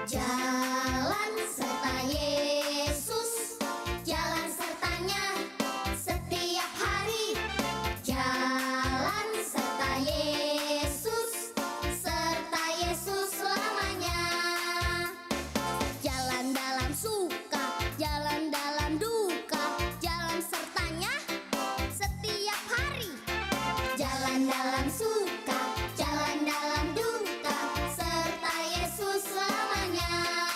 Jalan serta Yesus, jalan sertanya setiap hari. Jalan serta Yesus, serta Yesus selamanya. Jalan dalam suka, jalan dalam duka, jalan sertanya setiap hari. Jalan dalam suka, jalan dalam duka, serta Yesus selamanya.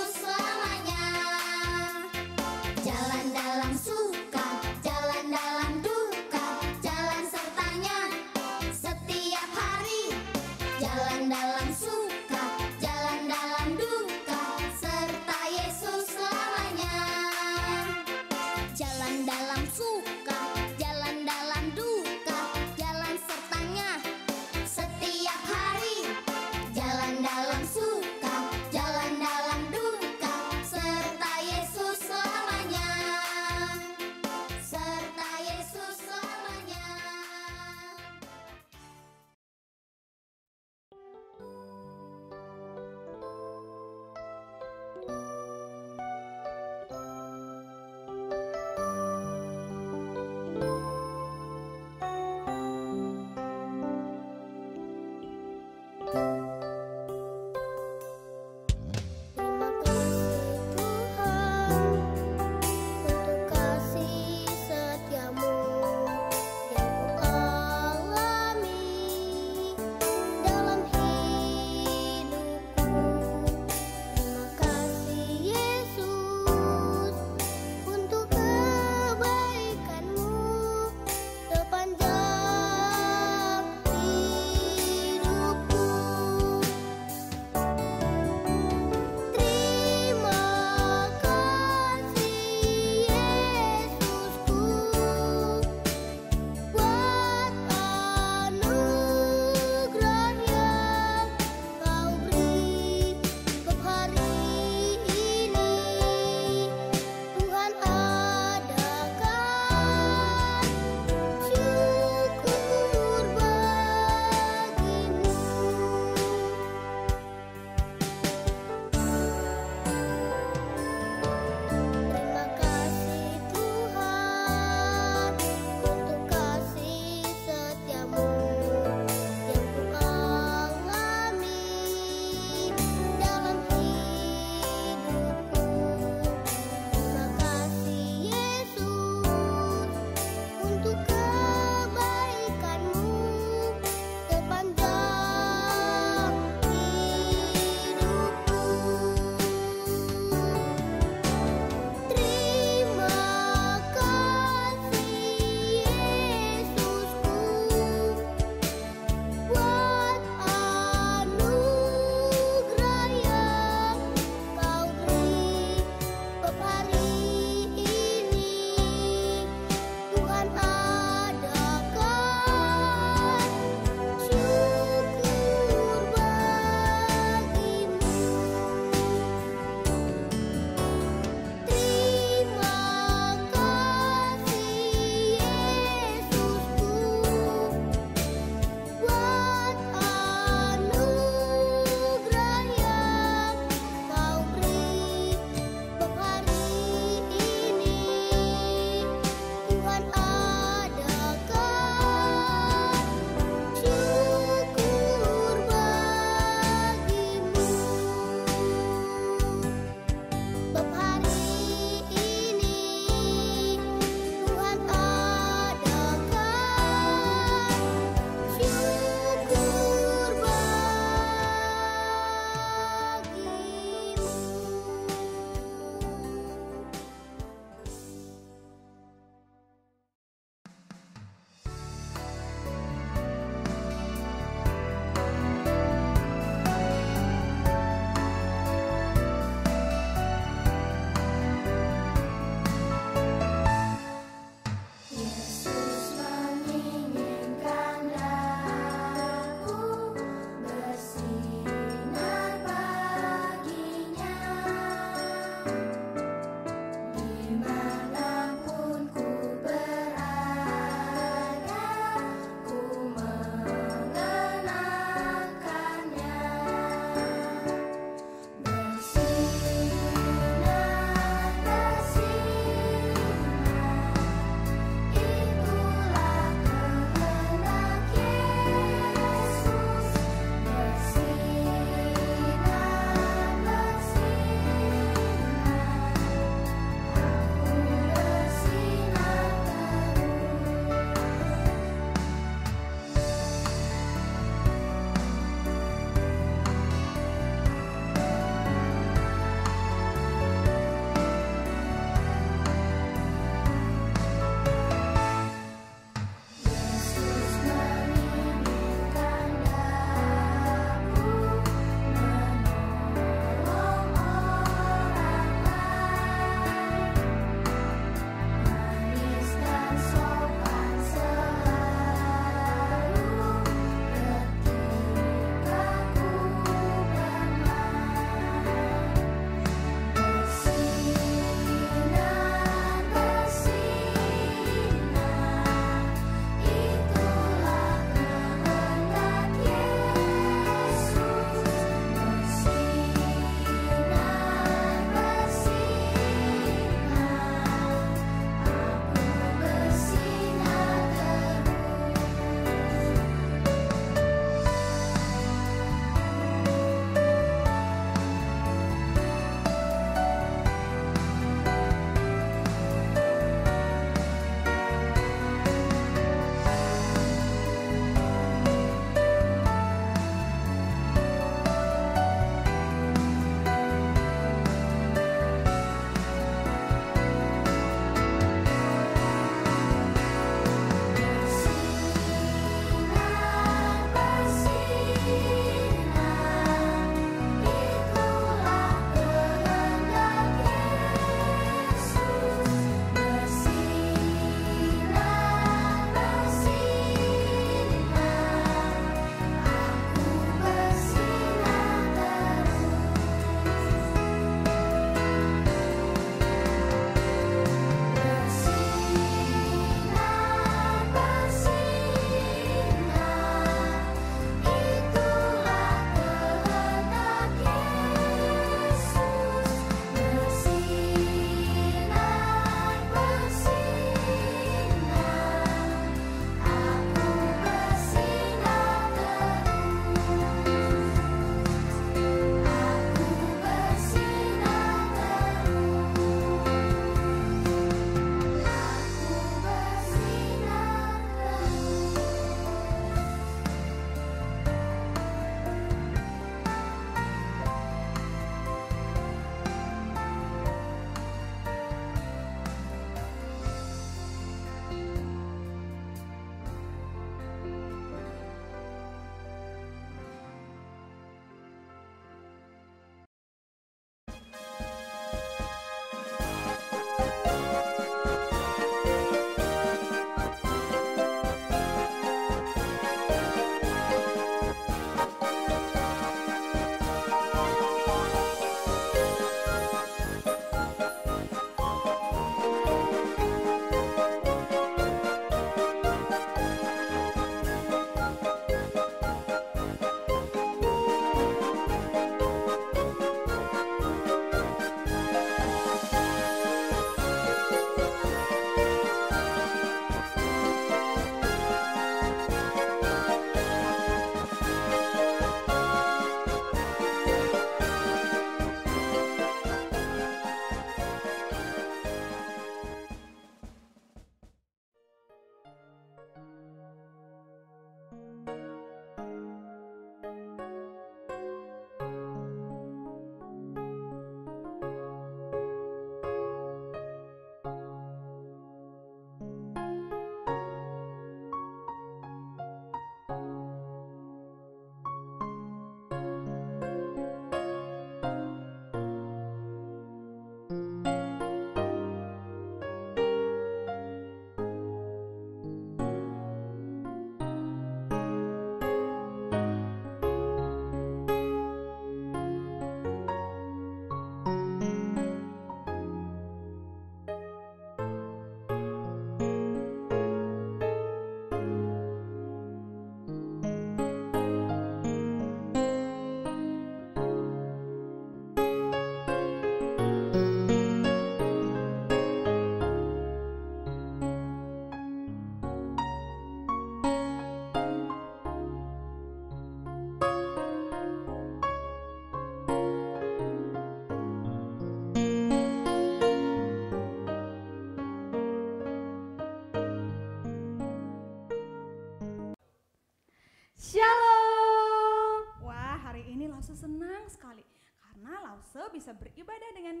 Lause senang sekali karena Lause bisa beribadah dengan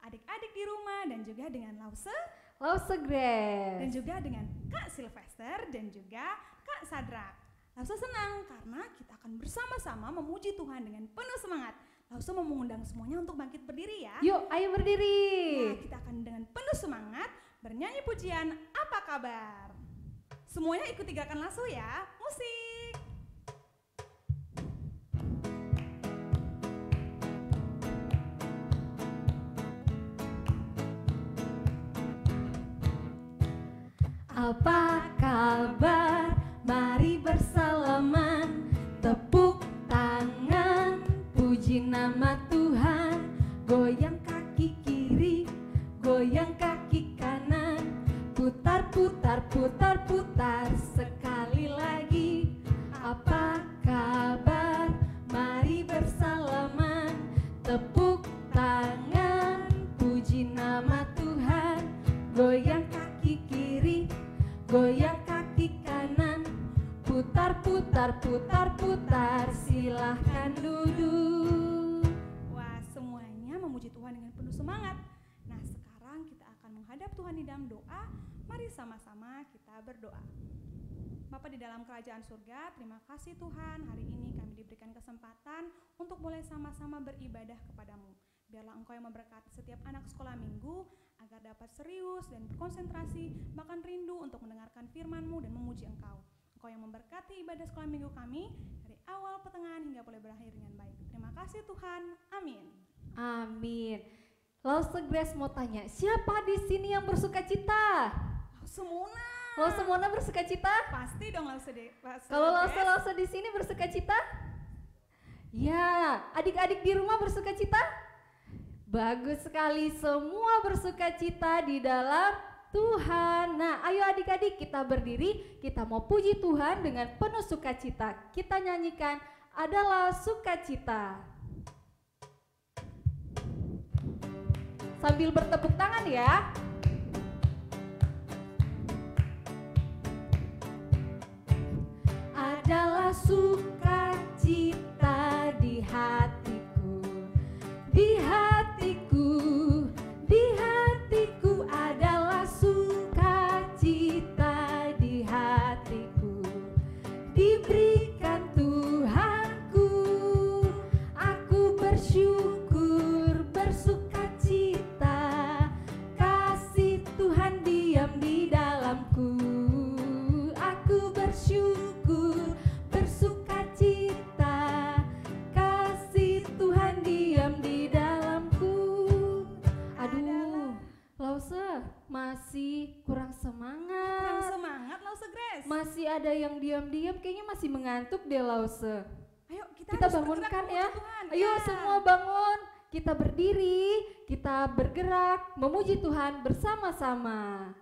adik-adik di rumah dan juga dengan Lause Grace. dan juga dengan Kak Sylvester dan juga Kak Sadra. Lause senang karena kita akan bersama-sama memuji Tuhan dengan penuh semangat. Lause mau mengundang semuanya untuk bangkit berdiri ya. Yuk, ayo berdiri. Nah, kita akan dengan penuh semangat bernyanyi pujian Apa Kabar. Semuanya ikuti gerakan Lause ya. Musik. Apa kabar? Mari bersalaman, tepuk tangan, puji nama Tuhan. Goyang kaki kiri, goyang kaki kanan, putar putar putar putar sekali lagi. Apa kabar? Mari bersalaman, tepuk tangan, puji nama Tuhan. Goyang kaki kiri, goyang kaki kanan, putar putar putar putar, silahkan duduk. Wah, semuanya memuji Tuhan dengan penuh semangat. Nah, sekarang kita akan menghadap Tuhan di dalam doa. Mari sama-sama kita berdoa. Bapa di dalam kerajaan surga, terima kasih Tuhan, hari ini kami diberikan kesempatan untuk boleh sama-sama beribadah kepadamu. Biarlah Engkau yang memberkati setiap anak sekolah minggu agar dapat serius dan berkonsentrasi, bahkan rindu untuk mendengarkan firman-Mu dan memuji Engkau. Engkau yang memberkati ibadah sekolah minggu kami dari awal, pertengahan hingga boleh berakhir dengan baik. Terima kasih Tuhan. Amin. Amin. Lause Grace mau tanya, siapa di sini yang bersuka cita? Semuna. Lause Mona bersuka cita? Pasti dong Lause. Kalau Lause di sini bersuka cita? Ya, adik-adik di rumah bersuka cita? Bagus sekali, semua bersuka cita di dalam Tuhan. Nah, ayo adik-adik kita berdiri, kita mau puji Tuhan dengan penuh sukacita. Kita nyanyikan adalah sukacita. Sambil bertepuk tangan ya. Adalah sukacita di hatiku, di hatiku, di hatiku adalah sukacita di hatiku. Diberikan Tuhanku, aku bersyukur, bersukacita. Kasih Tuhan diam di dalamku. Aku bersyukur, bersukacita. Kasih Tuhan diam di dalamku. Aduh, Lause masih kurang semangat. Kurang semangat Lause Grace. Masih ada yang diam-diam, kayaknya masih mengantuk deh Lause. Ayo Kita harus bangunkan bergerak ya. memuji Tuhan. Ayo Ya. semua bangun. Kita berdiri, kita bergerak, memuji Tuhan bersama-sama.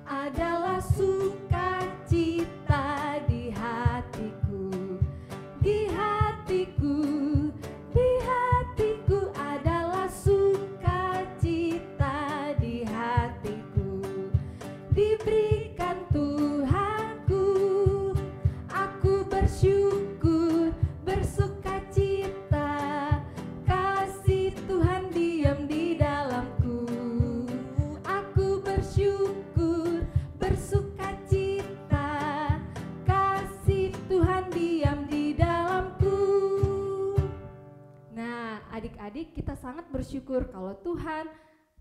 Adalah sukacita di hatiku, di hatiku, di hatiku adalah sukacita di hatiku. Diberikan Tuhanku, aku bersyukur, bersukacita. Kasih Tuhan diam di dalamku. Aku bersyukur, bersukacita. Kasih Tuhan diam di dalamku. Nah, adik-adik, kita sangat bersyukur kalau Tuhan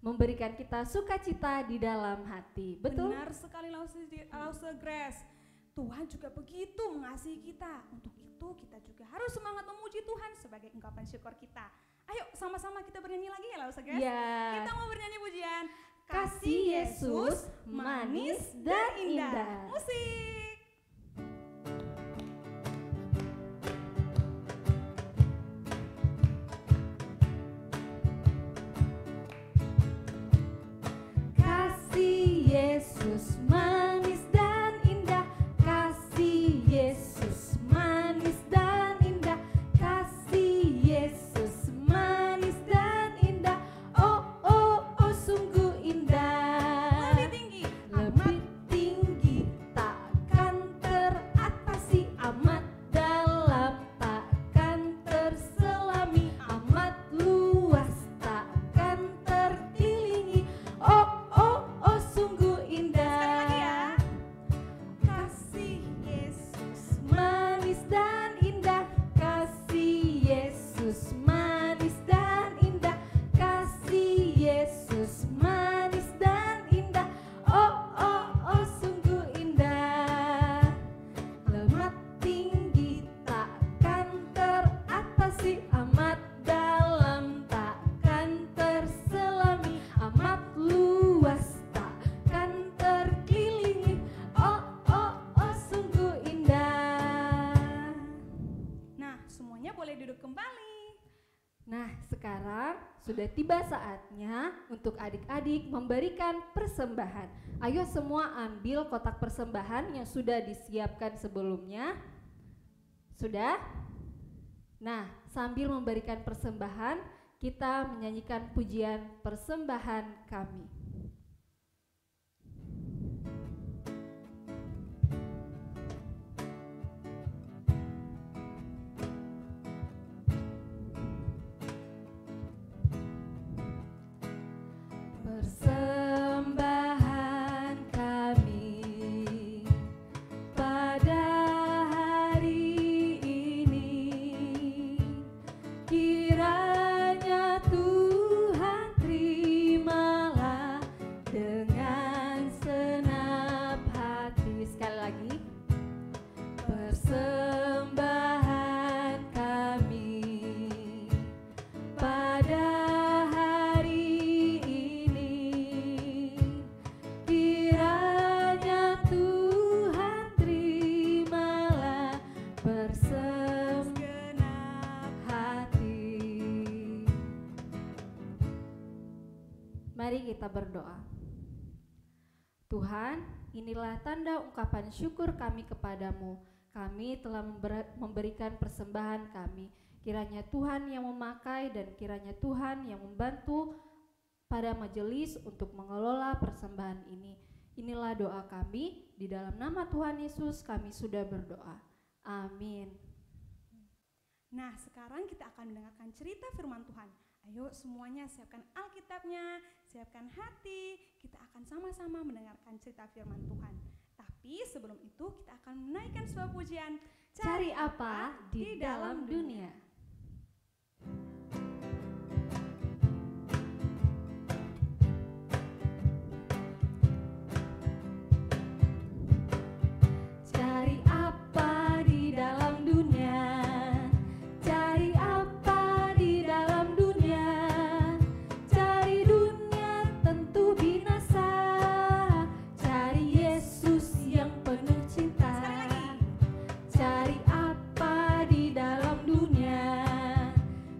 memberikan kita sukacita di dalam hati. Betul? Benar sekali Lause Grace. Tuhan juga begitu mengasihi kita. Untuk itu kita juga harus semangat memuji Tuhan sebagai ungkapan syukur kita. Ayo sama-sama kita bernyanyi lagi ya Lause Grace. Ya. Kita mau bernyanyi pujian Kasih Yesus manis dan indah. Musik. Kasih Yesus manis dan indah. Kasih Yesus manis dan indah. Kasih Yesus manis dan indah. Oh oh oh, sudah tiba saatnya untuk adik-adik memberikan persembahan. Ayo semua ambil kotak persembahan yang sudah disiapkan sebelumnya. Sudah? Nah, sambil memberikan persembahan, kita menyanyikan pujian persembahan kami. Persembahan kami pada hari ini, kiranya Tuhan terimalah dengan senap hati. Sekali lagi, persembahan kami pada Mari kita berdoa. Tuhan, inilah tanda ungkapan syukur kami kepadamu. Kami telah memberikan persembahan kami. Kiranya Tuhan yang memakai dan kiranya Tuhan yang membantu pada majelis untuk mengelola persembahan ini. Inilah doa kami, di dalam nama Tuhan Yesus kami sudah berdoa. Amin. Nah, sekarang kita akan mendengarkan cerita firman Tuhan. Ayo semuanya siapkan Alkitabnya, siapkan hati, kita akan sama-sama mendengarkan cerita firman Tuhan. Tapi sebelum itu kita akan menaikkan sebuah pujian, Cari apa di dalam dunia. Cari apa di dalam dunia? Cari apa di dalam dunia? Cari dunia tentu binasa. Cari Yesus yang penuh cinta. Cari apa di dalam dunia?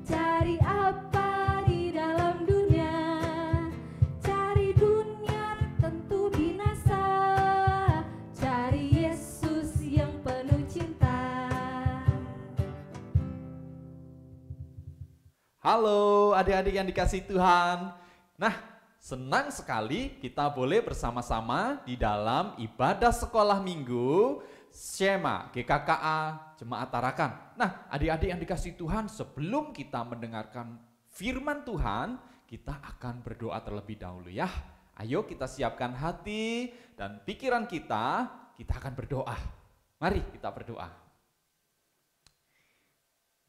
Cari apa di dalam dunia? Cari dunia tentu binasa. Cari Yesus yang penuh cinta. Halo adik-adik yang dikasihi Tuhan. Nah, senang sekali kita boleh bersama-sama di dalam ibadah sekolah minggu Shema GKKA Jemaat Tarakan. Nah, adik-adik yang dikasihi Tuhan, sebelum kita mendengarkan firman Tuhan, kita akan berdoa terlebih dahulu ya. Ayo kita siapkan hati dan pikiran kita akan berdoa. Mari kita berdoa.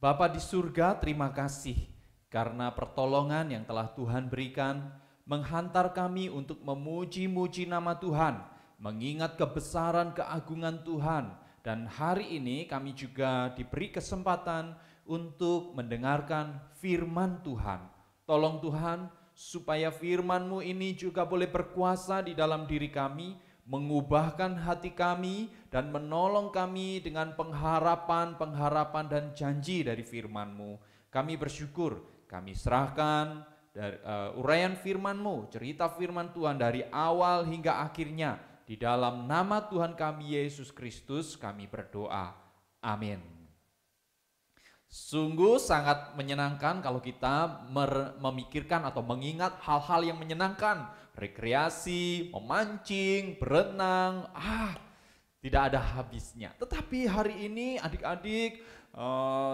Bapa di surga, terima kasih karena pertolongan yang telah Tuhan berikan menghantar kami untuk memuji-muji nama Tuhan, mengingat kebesaran keagungan Tuhan. Dan hari ini kami juga diberi kesempatan untuk mendengarkan firman Tuhan. Tolong Tuhan supaya firman-Mu ini juga boleh berkuasa di dalam diri kami, mengubahkan hati kami dan menolong kami dengan pengharapan dan janji dari firman-Mu. Kami bersyukur, kami serahkan dari uraian firman-Mu, cerita firman Tuhan dari awal hingga akhirnya. Di dalam nama Tuhan kami Yesus Kristus kami berdoa. Amin. Sungguh sangat menyenangkan kalau kita memikirkan atau mengingat hal-hal yang menyenangkan. Rekreasi, memancing, berenang, tidak ada habisnya. Tetapi hari ini adik-adik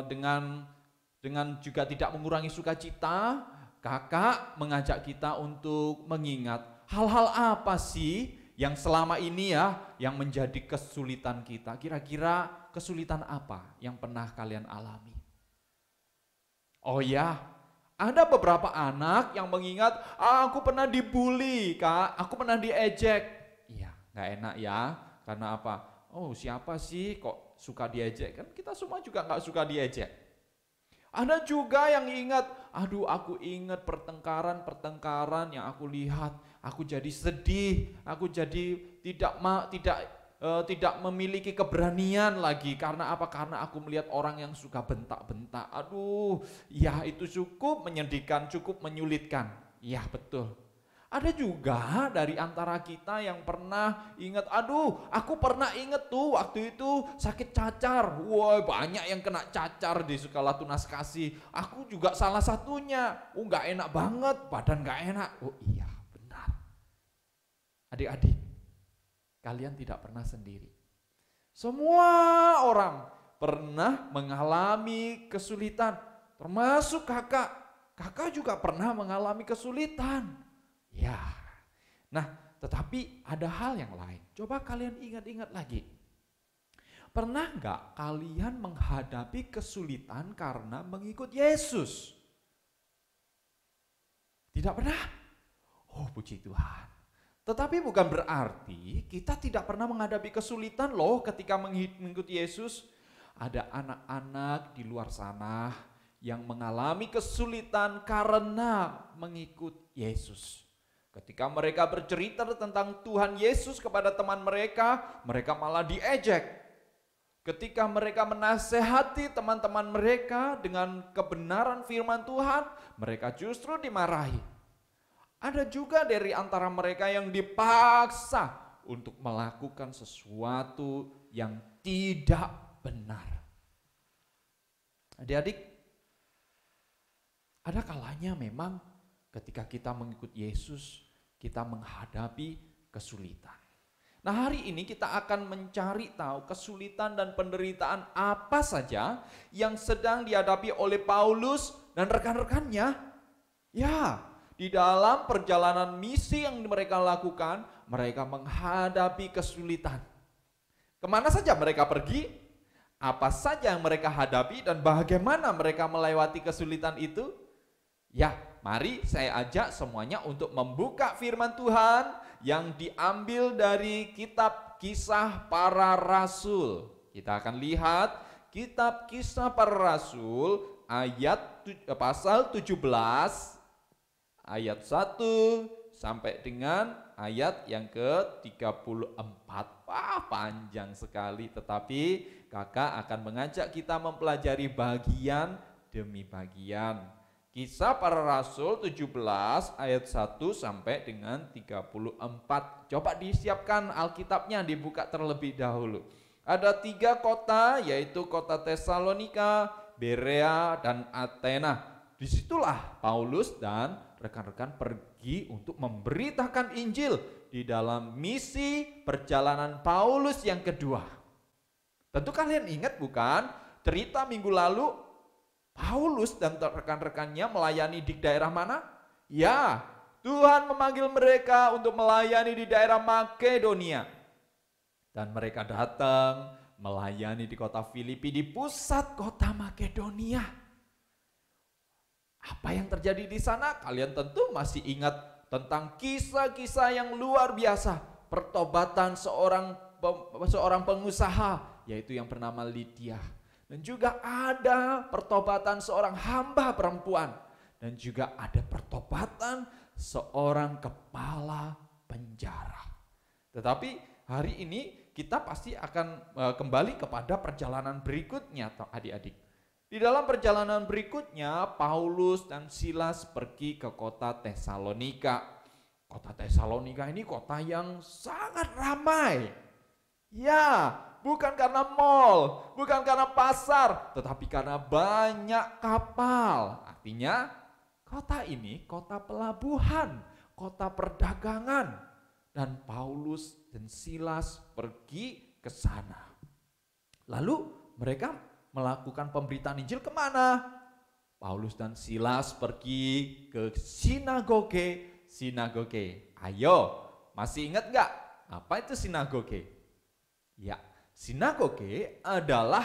dengan juga tidak mengurangi sukacita, kakak mengajak kita untuk mengingat hal-hal apa sih yang selama ini yang menjadi kesulitan kita. Kira-kira kesulitan apa yang pernah kalian alami? Oh ya, ada beberapa anak yang mengingat, aku pernah dibully kak, aku pernah diejek. Iya, gak enak ya, karena apa? Oh siapa sih kok suka diejek? Kan kita semua juga gak suka diejek. Ada juga yang ingat, aku ingat pertengkaran yang aku lihat, aku jadi sedih, aku jadi tidak tidak memiliki keberanian lagi. Karena apa? Karena aku melihat orang yang suka bentak-bentak. Aduh, ya itu cukup menyedihkan, cukup menyulitkan. Ya betul. Ada juga dari antara kita yang pernah ingat, aduh aku pernah ingat tuh waktu itu sakit cacar. Wah, banyak yang kena cacar di sekolah tunas kasih. Aku juga salah satunya. Gak enak banget, badan gak enak. Oh iya benar. Adik-adik, kalian tidak pernah sendiri. Semua orang pernah mengalami kesulitan, termasuk kakak. Kakak juga pernah mengalami kesulitan. Ya, nah tetapi ada hal yang lain. Coba kalian ingat-ingat lagi. Pernah nggak kalian menghadapi kesulitan karena mengikut Yesus? Tidak pernah? Oh puji Tuhan. Tetapi bukan berarti kita tidak pernah menghadapi kesulitan loh ketika mengikuti Yesus. Ada anak-anak di luar sana yang mengalami kesulitan karena mengikut Yesus. Ketika mereka bercerita tentang Tuhan Yesus kepada teman mereka malah diejek. Ketika mereka menasehati teman-teman mereka dengan kebenaran firman Tuhan, mereka justru dimarahi. Ada juga dari antara mereka yang dipaksa untuk melakukan sesuatu yang tidak benar. Adik-adik, ada kalanya memang ketika kita mengikut Yesus, kita menghadapi kesulitan. Nah hari ini kita akan mencari tahu kesulitan dan penderitaan apa saja yang sedang dihadapi oleh Paulus dan rekan-rekannya. Ya, di dalam perjalanan misi yang mereka lakukan, mereka menghadapi kesulitan. Kemana saja mereka pergi, apa saja yang mereka hadapi dan bagaimana mereka melewati kesulitan itu. Ya, mari saya ajak semuanya untuk membuka firman Tuhan yang diambil dari kitab Kisah Para Rasul. Kita akan lihat kitab Kisah Para Rasul pasal 17 ayat 1 sampai dengan ayat yang ke-34. Wah, panjang sekali, tetapi kakak akan mengajak kita mempelajari bagian demi bagian. Kisah Para Rasul 17 ayat 1 sampai dengan 34. Coba disiapkan Alkitabnya, dibuka terlebih dahulu. Ada 3 kota, yaitu kota Tesalonika, Berea, dan Athena. Disitulah Paulus dan rekan-rekan pergi untuk memberitakan Injil di dalam misi perjalanan Paulus yang kedua. Tentu kalian ingat bukan cerita minggu lalu Paulus dan rekan-rekannya melayani di daerah mana? Ya, Tuhan memanggil mereka untuk melayani di daerah Makedonia. Dan mereka datang melayani di kota Filipi, di pusat kota Makedonia. Apa yang terjadi di sana? Kalian tentu masih ingat tentang kisah-kisah yang luar biasa. Pertobatan seorang pengusaha, yaitu yang bernama Lydia. Dan juga ada pertobatan seorang hamba perempuan. Dan juga ada pertobatan seorang kepala penjara. Tetapi hari ini kita pasti akan kembali kepada perjalanan berikutnya, adik-adik. Di dalam perjalanan berikutnya, Paulus dan Silas pergi ke kota Tesalonika. Kota Tesalonika ini kota yang sangat ramai. Ya, bukan karena mall, bukan karena pasar, tetapi karena banyak kapal. Artinya kota ini kota pelabuhan, kota perdagangan. Dan Paulus dan Silas pergi ke sana. Lalu mereka melakukan pemberitaan Injil kemana? Paulus dan Silas pergi ke sinagoge. Ayo, masih ingat gak? Apa itu sinagoge? Ya, sinagoge adalah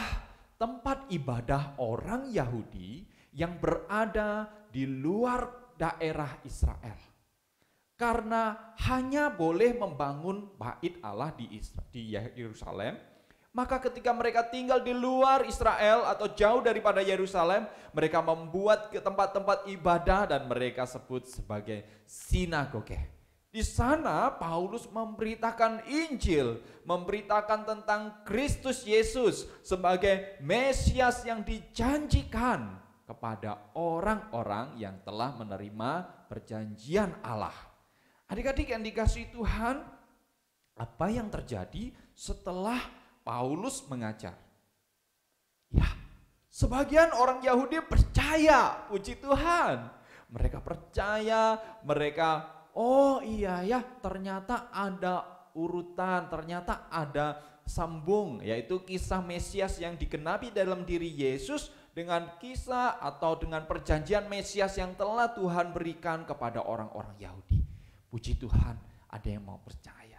tempat ibadah orang Yahudi yang berada di luar daerah Israel. Karena hanya boleh membangun bait Allah di Yerusalem, maka ketika mereka tinggal di luar Israel atau jauh daripada Yerusalem, mereka membuat tempat-tempat ibadah dan mereka sebut sebagai sinagoge. Di sana Paulus memberitakan Injil, memberitakan tentang Kristus Yesus sebagai Mesias yang dijanjikan kepada orang-orang yang telah menerima perjanjian Allah. Adik-adik yang dikasihi Tuhan, apa yang terjadi setelah Paulus mengajar? Ya, sebagian orang Yahudi percaya, puji Tuhan. Mereka percaya, mereka oh iya ya, ternyata ada urutan, ternyata ada sambung, yaitu kisah Mesias yang digenapi dalam diri Yesus dengan kisah atau dengan perjanjian Mesias yang telah Tuhan berikan kepada orang-orang Yahudi. Puji Tuhan, ada yang mau percaya.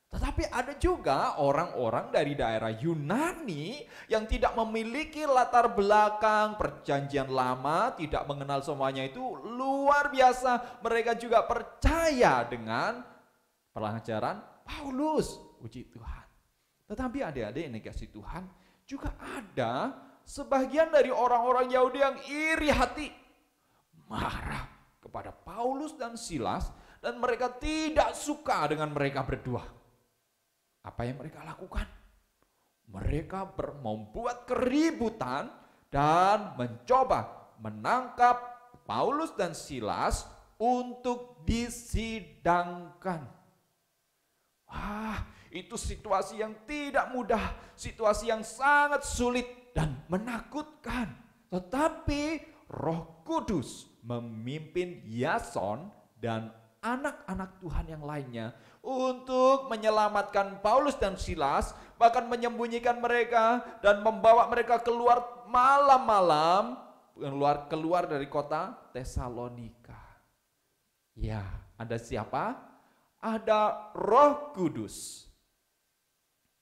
Tetapi ada juga orang-orang dari daerah Yunani yang tidak memiliki latar belakang perjanjian lama, tidak mengenal semuanya itu, luar biasa. Mereka juga percaya dengan pelajaran Paulus, puji Tuhan. Tetapi adik-adik yang dikasihi Tuhan, juga ada sebagian dari orang-orang Yahudi yang iri hati, marah kepada Paulus dan Silas, dan mereka tidak suka dengan mereka berdua. Apa yang mereka lakukan? Mereka membuat keributan dan mencoba menangkap Paulus dan Silas untuk disidangkan. Wah, itu situasi yang tidak mudah, situasi yang sangat sulit dan menakutkan. Tetapi Roh Kudus memimpin Yason dan anak-anak Tuhan yang lainnya untuk menyelamatkan Paulus dan Silas, bahkan menyembunyikan mereka dan membawa mereka keluar malam-malam, keluar dari kota Tesalonika. Ya, ada siapa? Ada Roh Kudus.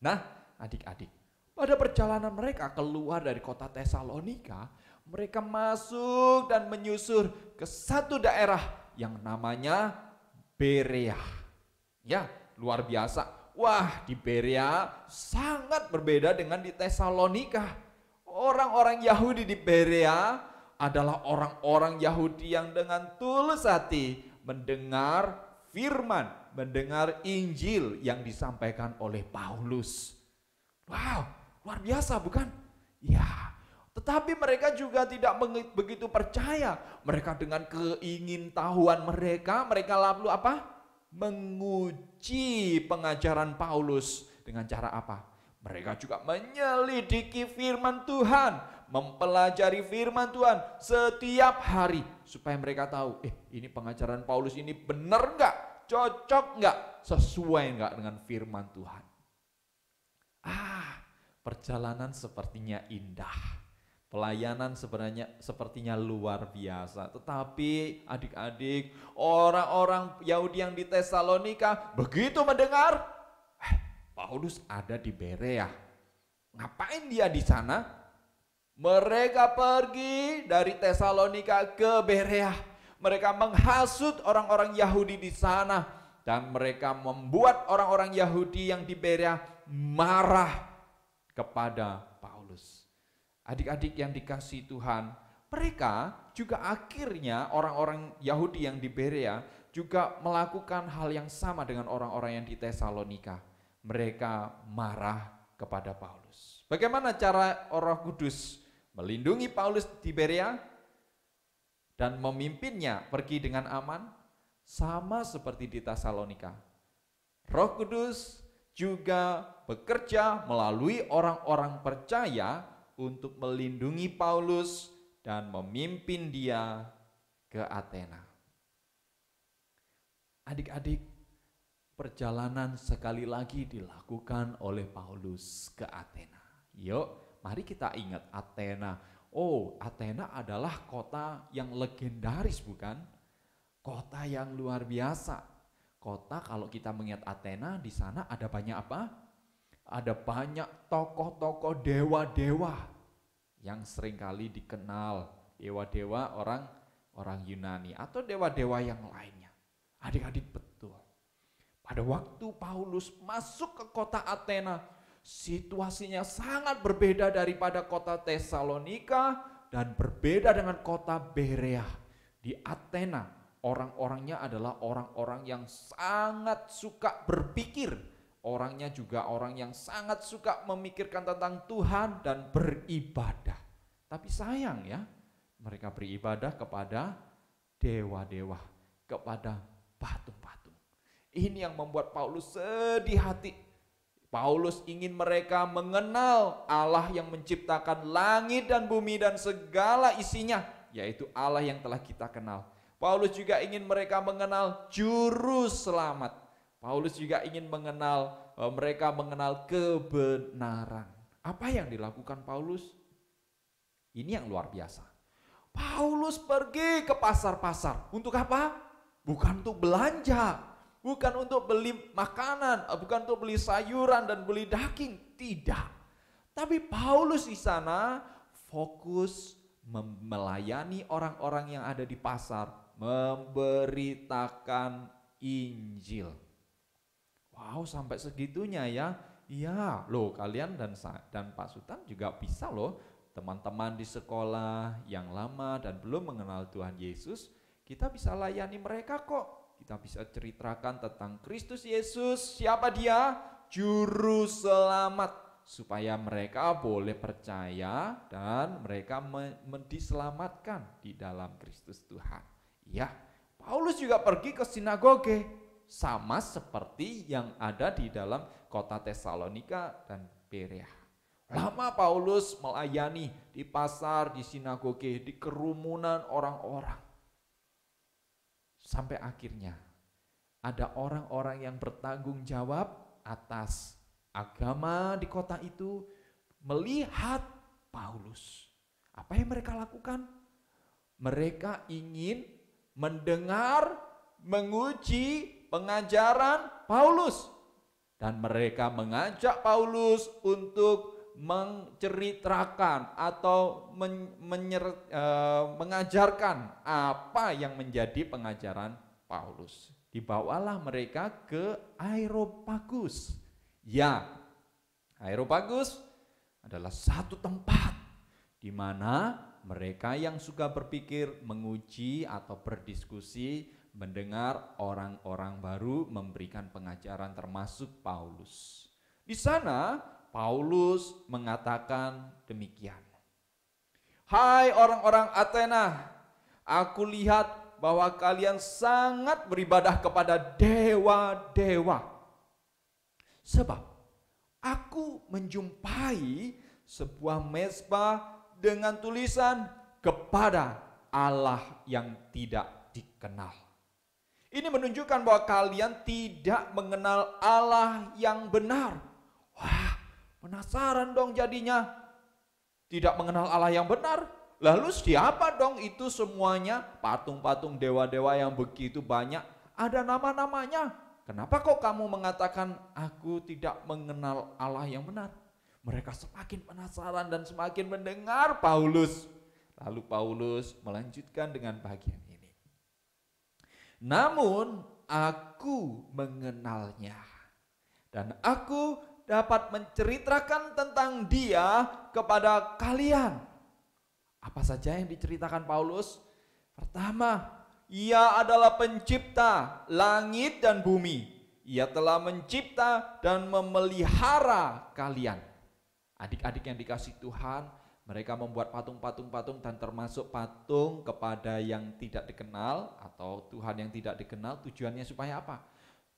Nah, adik-adik, pada perjalanan mereka keluar dari kota Tesalonika, mereka masuk dan menyusur ke satu daerah yang namanya Berea. Ya, luar biasa. Wah, di Berea sangat berbeda dengan di Tesalonika. Orang-orang Yahudi di Berea adalah orang-orang Yahudi yang dengan tulus hati mendengar firman, mendengar Injil yang disampaikan oleh Paulus. Wow, luar biasa bukan? Ya, tetapi mereka juga tidak begitu percaya. Mereka dengan keingintahuan mereka lalu apa? Menguji pengajaran Paulus dengan cara apa? Mereka juga menyelidiki firman Tuhan, mempelajari firman Tuhan setiap hari supaya mereka tahu, ini pengajaran Paulus ini benar enggak? Cocok enggak? Sesuai enggak dengan firman Tuhan? Perjalanan sepertinya indah. Pelayanan sepertinya luar biasa. Tetapi adik-adik, orang-orang Yahudi yang di Tesalonika begitu mendengar Paulus ada di Berea. Ngapain dia di sana? Mereka pergi dari Tesalonika ke Berea. Mereka menghasut orang-orang Yahudi di sana. Dan mereka membuat orang-orang Yahudi yang di Berea marah kepada Paulus. Adik-adik yang dikasihi Tuhan, mereka juga akhirnya orang-orang Yahudi yang di Berea juga melakukan hal yang sama dengan orang-orang yang di Tesalonika. Mereka marah kepada Paulus. Bagaimana cara Roh Kudus melindungi Paulus di Berea dan memimpinnya pergi dengan aman? Sama seperti di Tesalonika. Roh Kudus juga bekerja melalui orang-orang percaya untuk melindungi Paulus dan memimpin dia ke Athena. Adik-adik, perjalanan sekali lagi dilakukan oleh Paulus ke Athena. Yuk, mari kita ingat Athena. Oh, Athena adalah kota yang legendaris bukan? Kota yang luar biasa. Kota kalau kita mengingat Athena, di sana ada banyak apa? Ada banyak tokoh-tokoh dewa-dewa yang seringkali dikenal, dewa-dewa orang Yunani atau dewa-dewa yang lainnya. Adik-adik betul. Pada waktu Paulus masuk ke kota Athena, situasinya sangat berbeda daripada kota Tesalonika dan berbeda dengan kota Berea. Di Athena orang-orangnya adalah orang-orang yang sangat suka berpikir. Orangnya juga orang yang sangat suka memikirkan tentang Tuhan dan beribadah. Tapi sayang ya, mereka beribadah kepada dewa-dewa, kepada patung-patung. Ini yang membuat Paulus sedih hati. Paulus ingin mereka mengenal Allah yang menciptakan langit dan bumi dan segala isinya, yaitu Allah yang telah kita kenal. Paulus juga ingin mereka mengenal juru selamat. Paulus juga ingin mereka mengenal kebenaran. Apa yang dilakukan Paulus? Ini yang luar biasa. Paulus pergi ke pasar-pasar. Untuk apa? Bukan untuk belanja, bukan untuk beli makanan, bukan untuk beli sayuran dan beli daging. Tidak. Tapi Paulus di sana fokus melayani orang-orang yang ada di pasar, memberitakan Injil. Wow, sampai segitunya ya. Iya, loh kalian dan Pak Sultan juga bisa loh. Teman-teman di sekolah yang lama dan belum mengenal Tuhan Yesus, kita bisa layani mereka kok. Kita bisa ceritakan tentang Kristus Yesus, siapa dia? Juru selamat. Supaya mereka boleh percaya dan mereka diselamatkan di dalam Kristus Tuhan. Ya, Paulus juga pergi ke sinagoge. Sama seperti yang ada di dalam kota Tesalonika dan Berea. Lama Paulus melayani di pasar, di sinagoge, di kerumunan orang-orang. Sampai akhirnya ada orang-orang yang bertanggung jawab atas agama di kota itu melihat Paulus. Apa yang mereka lakukan? Mereka ingin mendengar, menguji pengajaran Paulus. Dan mereka mengajak Paulus untuk menceritakan atau mengajarkan apa yang menjadi pengajaran Paulus. Dibawalah mereka ke Areopagus. Ya, Areopagus adalah satu tempat di mana mereka yang suka berpikir, menguji atau berdiskusi, mendengar orang-orang baru memberikan pengajaran termasuk Paulus. Di sana Paulus mengatakan demikian. Hai orang-orang Athena, aku lihat bahwa kalian sangat beribadah kepada dewa-dewa. Sebab aku menjumpai sebuah mezbah dengan tulisan kepada Allah yang tidak dikenal. Ini menunjukkan bahwa kalian tidak mengenal Allah yang benar. Wah, penasaran dong jadinya. Tidak mengenal Allah yang benar. Lalu siapa dong itu semuanya? Patung-patung dewa-dewa yang begitu banyak. Ada nama-namanya. Kenapa kok kamu mengatakan aku tidak mengenal Allah yang benar? Mereka semakin penasaran dan semakin mendengar Paulus. Lalu Paulus melanjutkan dengan bagian ini. Namun aku mengenalnya dan aku dapat menceritakan tentang dia kepada kalian. Apa saja yang diceritakan Paulus? Pertama, ia adalah pencipta langit dan bumi. Ia telah mencipta dan memelihara kalian. Adik-adik yang dikasihi Tuhan, mereka membuat patung-patung dan termasuk patung kepada yang tidak dikenal atau Tuhan yang tidak dikenal. Tujuannya supaya apa?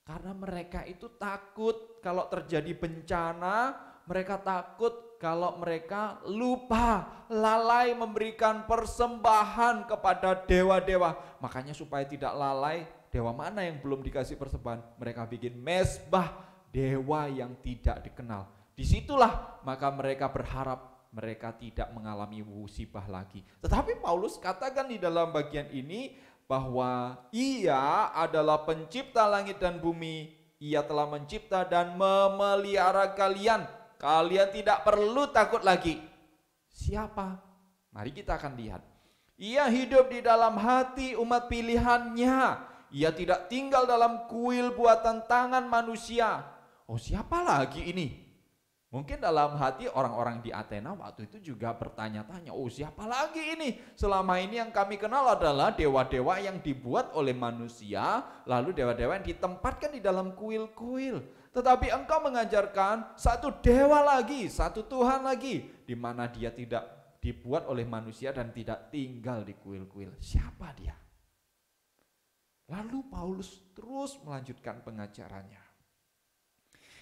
Karena mereka itu takut kalau terjadi bencana, mereka takut kalau mereka lupa, lalai memberikan persembahan kepada dewa-dewa. Makanya supaya tidak lalai, dewa mana yang belum dikasih persembahan? Mereka bikin mezbah dewa yang tidak dikenal. Disitulah maka mereka berharap mereka tidak mengalami musibah lagi. Tetapi Paulus katakan di dalam bagian ini bahwa ia adalah pencipta langit dan bumi. Ia telah mencipta dan memelihara kalian. Kalian tidak perlu takut lagi. Siapa? Mari kita akan lihat. Ia hidup di dalam hati umat pilihannya. Ia tidak tinggal dalam kuil buatan tangan manusia. Oh, siapa lagi ini? Mungkin dalam hati orang-orang di Athena waktu itu juga bertanya-tanya, oh siapa lagi ini? Selama ini yang kami kenal adalah dewa-dewa yang dibuat oleh manusia, lalu dewa-dewa yang ditempatkan di dalam kuil-kuil. Tetapi engkau mengajarkan satu dewa lagi, satu Tuhan lagi, di mana dia tidak dibuat oleh manusia dan tidak tinggal di kuil-kuil. Siapa dia? Lalu Paulus terus melanjutkan pengajarannya.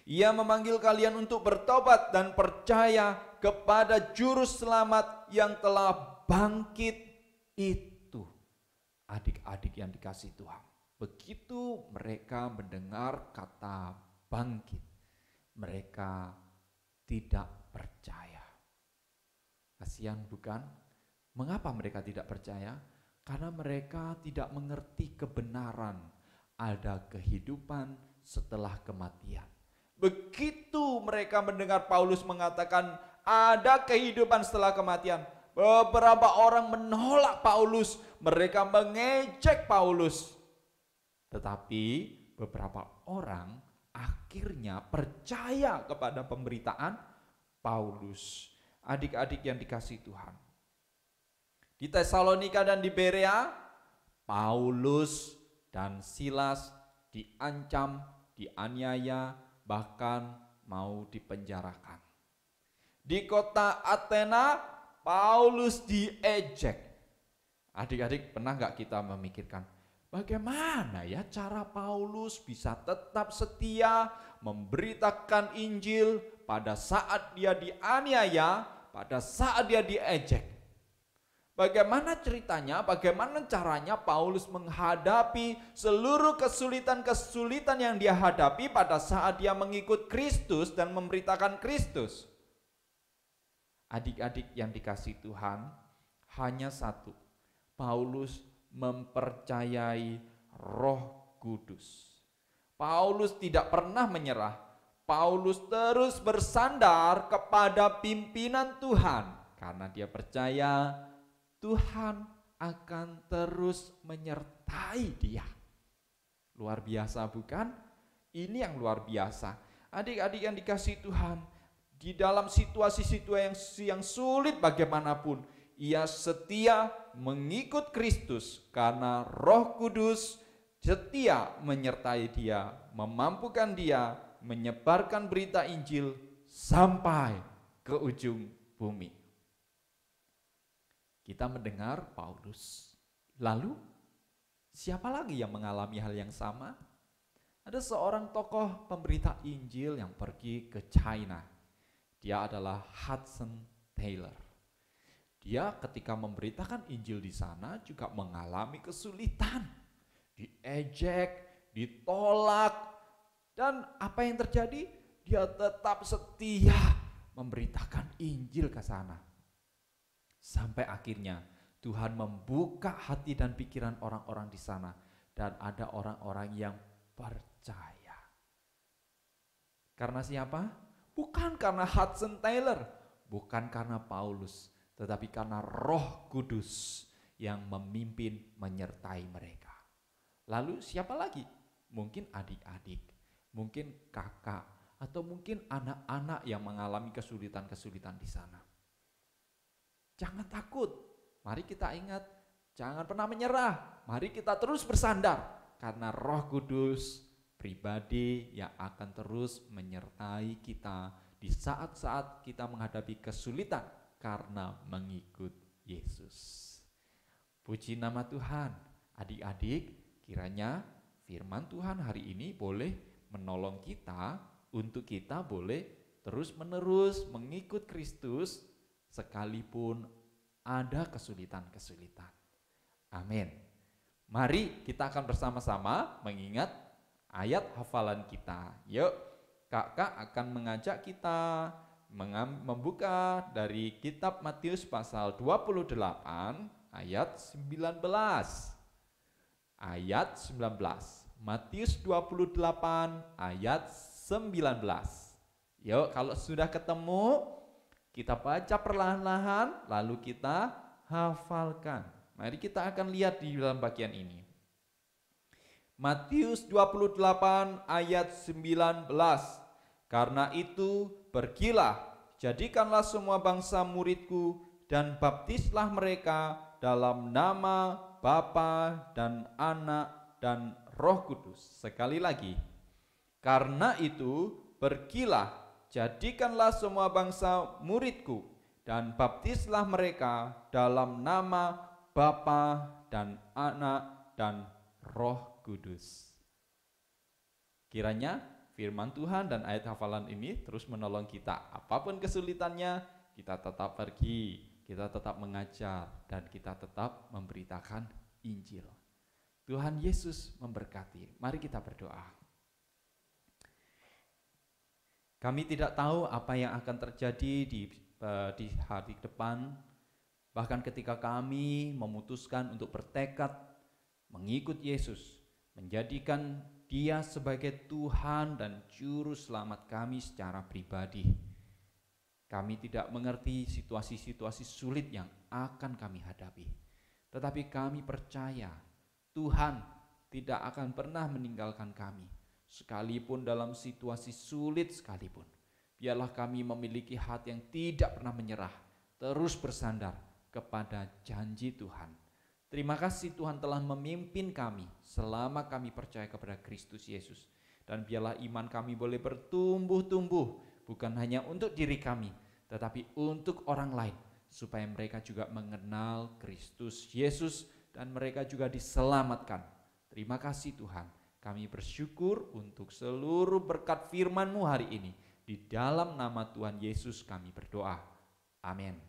Ia memanggil kalian untuk bertobat dan percaya kepada juru selamat yang telah bangkit itu. Adik-adik yang dikasihi Tuhan, begitu mereka mendengar kata bangkit, mereka tidak percaya. Kasihan bukan? Mengapa mereka tidak percaya? Karena mereka tidak mengerti kebenaran ada kehidupan setelah kematian. Begitu mereka mendengar Paulus mengatakan ada kehidupan setelah kematian, beberapa orang menolak Paulus, mereka mengejek Paulus. Tetapi beberapa orang akhirnya percaya kepada pemberitaan Paulus. Adik-adik yang dikasihi Tuhan, di Tesalonika dan di Berea, Paulus dan Silas diancam, dianiaya, bahkan mau dipenjarakan. Di kota Athena, Paulus diejek. Adik-adik, pernah gak kita memikirkan, bagaimana ya cara Paulus bisa tetap setia memberitakan Injil pada saat dia dianiaya, pada saat dia diejek? Bagaimana ceritanya, bagaimana caranya Paulus menghadapi seluruh kesulitan-kesulitan yang dia hadapi pada saat dia mengikut Kristus dan memberitakan Kristus? Adik-adik yang dikasihi Tuhan, hanya satu, Paulus mempercayai Roh Kudus. Paulus tidak pernah menyerah, Paulus terus bersandar kepada pimpinan Tuhan karena dia percaya Tuhan akan terus menyertai dia. Luar biasa bukan? Ini yang luar biasa. Adik-adik yang dikasihi Tuhan, di dalam situasi-situasi yang sulit bagaimanapun, ia setia mengikut Kristus karena Roh Kudus setia menyertai dia, memampukan dia menyebarkan berita Injil sampai ke ujung bumi. Kita mendengar Paulus. Lalu siapa lagi yang mengalami hal yang sama? Ada seorang tokoh pemberita Injil yang pergi ke China. Dia adalah Hudson Taylor. Dia ketika memberitakan Injil di sana juga mengalami kesulitan. Diejek, ditolak. Dan apa yang terjadi? Dia tetap setia memberitakan Injil ke sana. Sampai akhirnya Tuhan membuka hati dan pikiran orang-orang di sana dan ada orang-orang yang percaya. Karena siapa? Bukan karena Hudson Taylor, bukan karena Paulus, tetapi karena Roh Kudus yang memimpin menyertai mereka. Lalu siapa lagi? Mungkin adik-adik, mungkin kakak, atau mungkin anak-anak yang mengalami kesulitan-kesulitan di sana. Jangan takut, mari kita ingat, jangan pernah menyerah, mari kita terus bersandar, karena Roh Kudus pribadi yang akan terus menyertai kita di saat-saat kita menghadapi kesulitan karena mengikut Yesus. Puji nama Tuhan, adik-adik, kiranya firman Tuhan hari ini boleh menolong kita untuk kita boleh terus-menerus mengikut Kristus sekalipun ada kesulitan-kesulitan. Amin. Mari kita akan bersama-sama mengingat ayat hafalan kita. Yuk, kakak akan mengajak kita membuka dari kitab Matius pasal 28 ayat 19. Ayat 19. Matius 28 ayat 19. Yuk, kalau sudah ketemu, kita baca perlahan-lahan, lalu kita hafalkan. Mari kita akan lihat di dalam bagian ini. Matius 28 ayat 19. Karena itu, pergilah, jadikanlah semua bangsa muridku, dan baptislah mereka dalam nama Bapa dan Anak dan Roh Kudus. Sekali lagi, karena itu, pergilah, jadikanlah semua bangsa muridku, dan baptislah mereka dalam nama Bapa dan Anak dan Roh Kudus. Kiranya firman Tuhan dan ayat hafalan ini terus menolong kita. Apapun kesulitannya, kita tetap pergi, kita tetap mengajar, dan kita tetap memberitakan Injil. Tuhan Yesus memberkati. Mari kita berdoa. Kami tidak tahu apa yang akan terjadi di hari depan. Bahkan ketika kami memutuskan untuk bertekad mengikut Yesus, menjadikan Dia sebagai Tuhan dan Juru Selamat kami secara pribadi, kami tidak mengerti situasi-situasi sulit yang akan kami hadapi. Tetapi kami percaya Tuhan tidak akan pernah meninggalkan kami, sekalipun dalam situasi sulit sekalipun. Biarlah kami memiliki hati yang tidak pernah menyerah, terus bersandar kepada janji Tuhan. Terima kasih Tuhan telah memimpin kami selama kami percaya kepada Kristus Yesus. Dan biarlah iman kami boleh bertumbuh-tumbuh, bukan hanya untuk diri kami, tetapi untuk orang lain, supaya mereka juga mengenal Kristus Yesus dan mereka juga diselamatkan. Terima kasih Tuhan. Kami bersyukur untuk seluruh berkat firman-Mu hari ini. Di dalam nama Tuhan Yesus kami berdoa. Amin.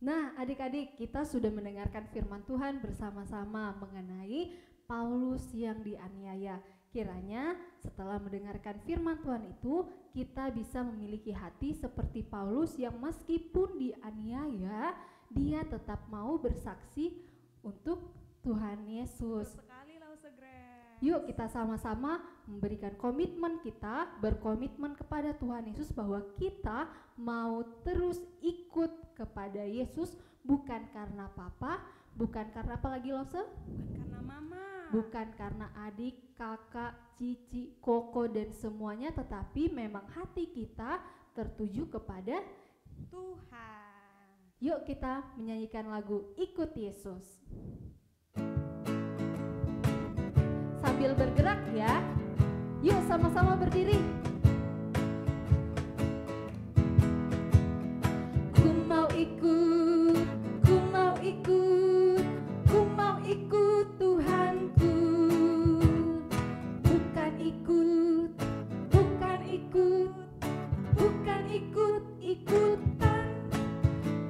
Nah, adik-adik, kita sudah mendengarkan firman Tuhan bersama-sama mengenai Paulus yang dianiaya. Kiranya setelah mendengarkan firman Tuhan itu, kita bisa memiliki hati seperti Paulus yang meskipun dianiaya, dia tetap mau bersaksi untuk Tuhan Yesus. Sekali Lause Grand. Yuk kita sama-sama memberikan komitmen kita, berkomitmen kepada Tuhan Yesus bahwa kita mau terus ikut kepada Yesus, bukan karena papa, bukan karena apa lagi Lause? Bukan karena mama, bukan karena adik, kakak, cici, koko dan semuanya, tetapi memang hati kita tertuju kepada Tuhan. Yuk kita menyanyikan lagu Ikut Yesus. Sambil bergerak ya. Yuk sama-sama berdiri. Ku mau ikut, ku mau ikut, ku mau ikut Tuhanku. Bukan ikut, bukan ikut, bukan ikut-ikutan.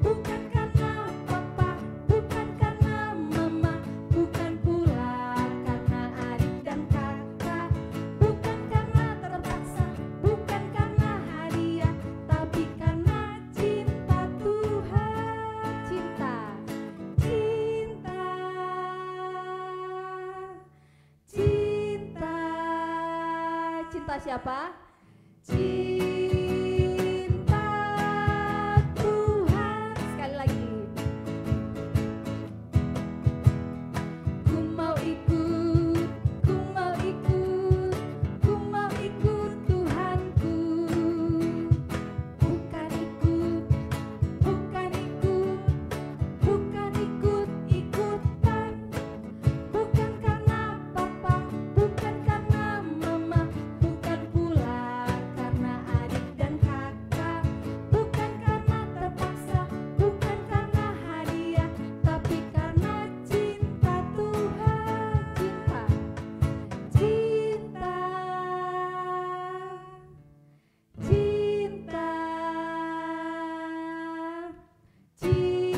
Bukan karena papa, bukan karena mama, bukan pula karena adik dan kakak. Bukan karena terpaksa, bukan karena hadiah, tapi karena cinta Tuhan. Cinta, cinta, cinta. Cinta siapa? Cinta Tuhan. Sekali lagi. Ku mau ikut, ku mau ikut, ku mau ikut Tuhanku. Bukan ikut, bukan ikut, bukan ikut-ikutan. Bukan karena papa, bukan karena mama, bukan pula karena adik dan kakak. Bukan karena terpaksa, bukan karena hadiah, tapi karena cinta Tuhan. Cinta, cinta, cinta, cinta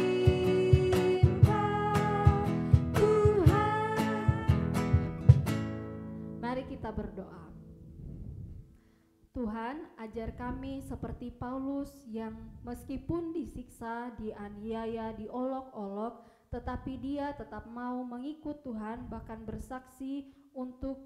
Tuhan. Mari kita berdoa. Tuhan, ajar kami seperti Paulus yang meskipun disiksa, dianiaya, diolok-olok, tetapi dia tetap mau mengikut Tuhan, bahkan bersaksi untuk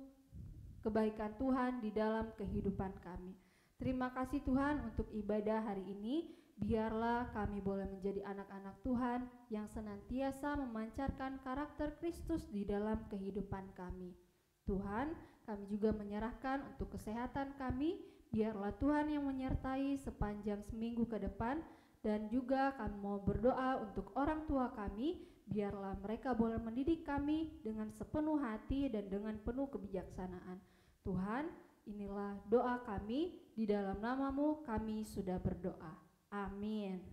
kebaikan Tuhan di dalam kehidupan kami. Terima kasih Tuhan untuk ibadah hari ini. Biarlah kami boleh menjadi anak-anak Tuhan yang senantiasa memancarkan karakter Kristus di dalam kehidupan kami. Tuhan, kami juga menyerahkan untuk kesehatan kami, biarlah Tuhan yang menyertai sepanjang seminggu ke depan, dan juga kami mau berdoa untuk orang tua kami, biarlah mereka boleh mendidik kami dengan sepenuh hati dan dengan penuh kebijaksanaan. Tuhan, inilah doa kami, di dalam nama-Mu kami sudah berdoa. Amin.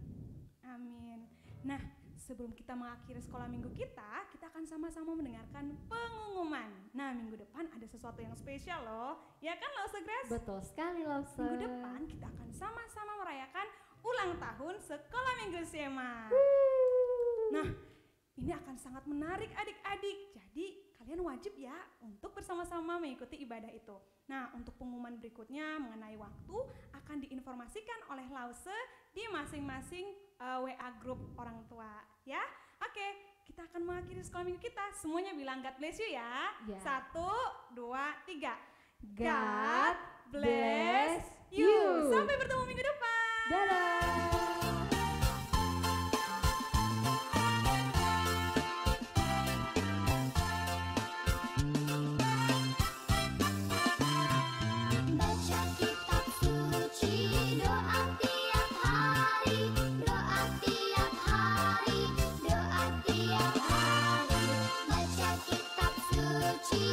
Amin. Nah, sebelum kita mengakhiri sekolah minggu kita akan sama-sama mendengarkan pengumuman. Nah, minggu depan ada sesuatu yang spesial loh. Ya kan, Lause Grace? Betul sekali, Lause. Minggu depan kita akan sama-sama merayakan ulang tahun sekolah minggu SMA. Nah, ini akan sangat menarik adik-adik. Jadi kalian wajib ya untuk bersama-sama mengikuti ibadah itu. Nah, untuk pengumuman berikutnya mengenai waktu akan diinformasikan oleh Lause di masing-masing WA grup orang tua ya. Oke, kita akan mengakhiri sekolah minggu kita. Semuanya bilang God bless you ya. Ya. 1, 2, 3. God bless you. Sampai bertemu minggu depan. Dadah. Baca kitab suci, doa tiap hari, doa tiap hari, doa tiap hari. Baca kitab suci,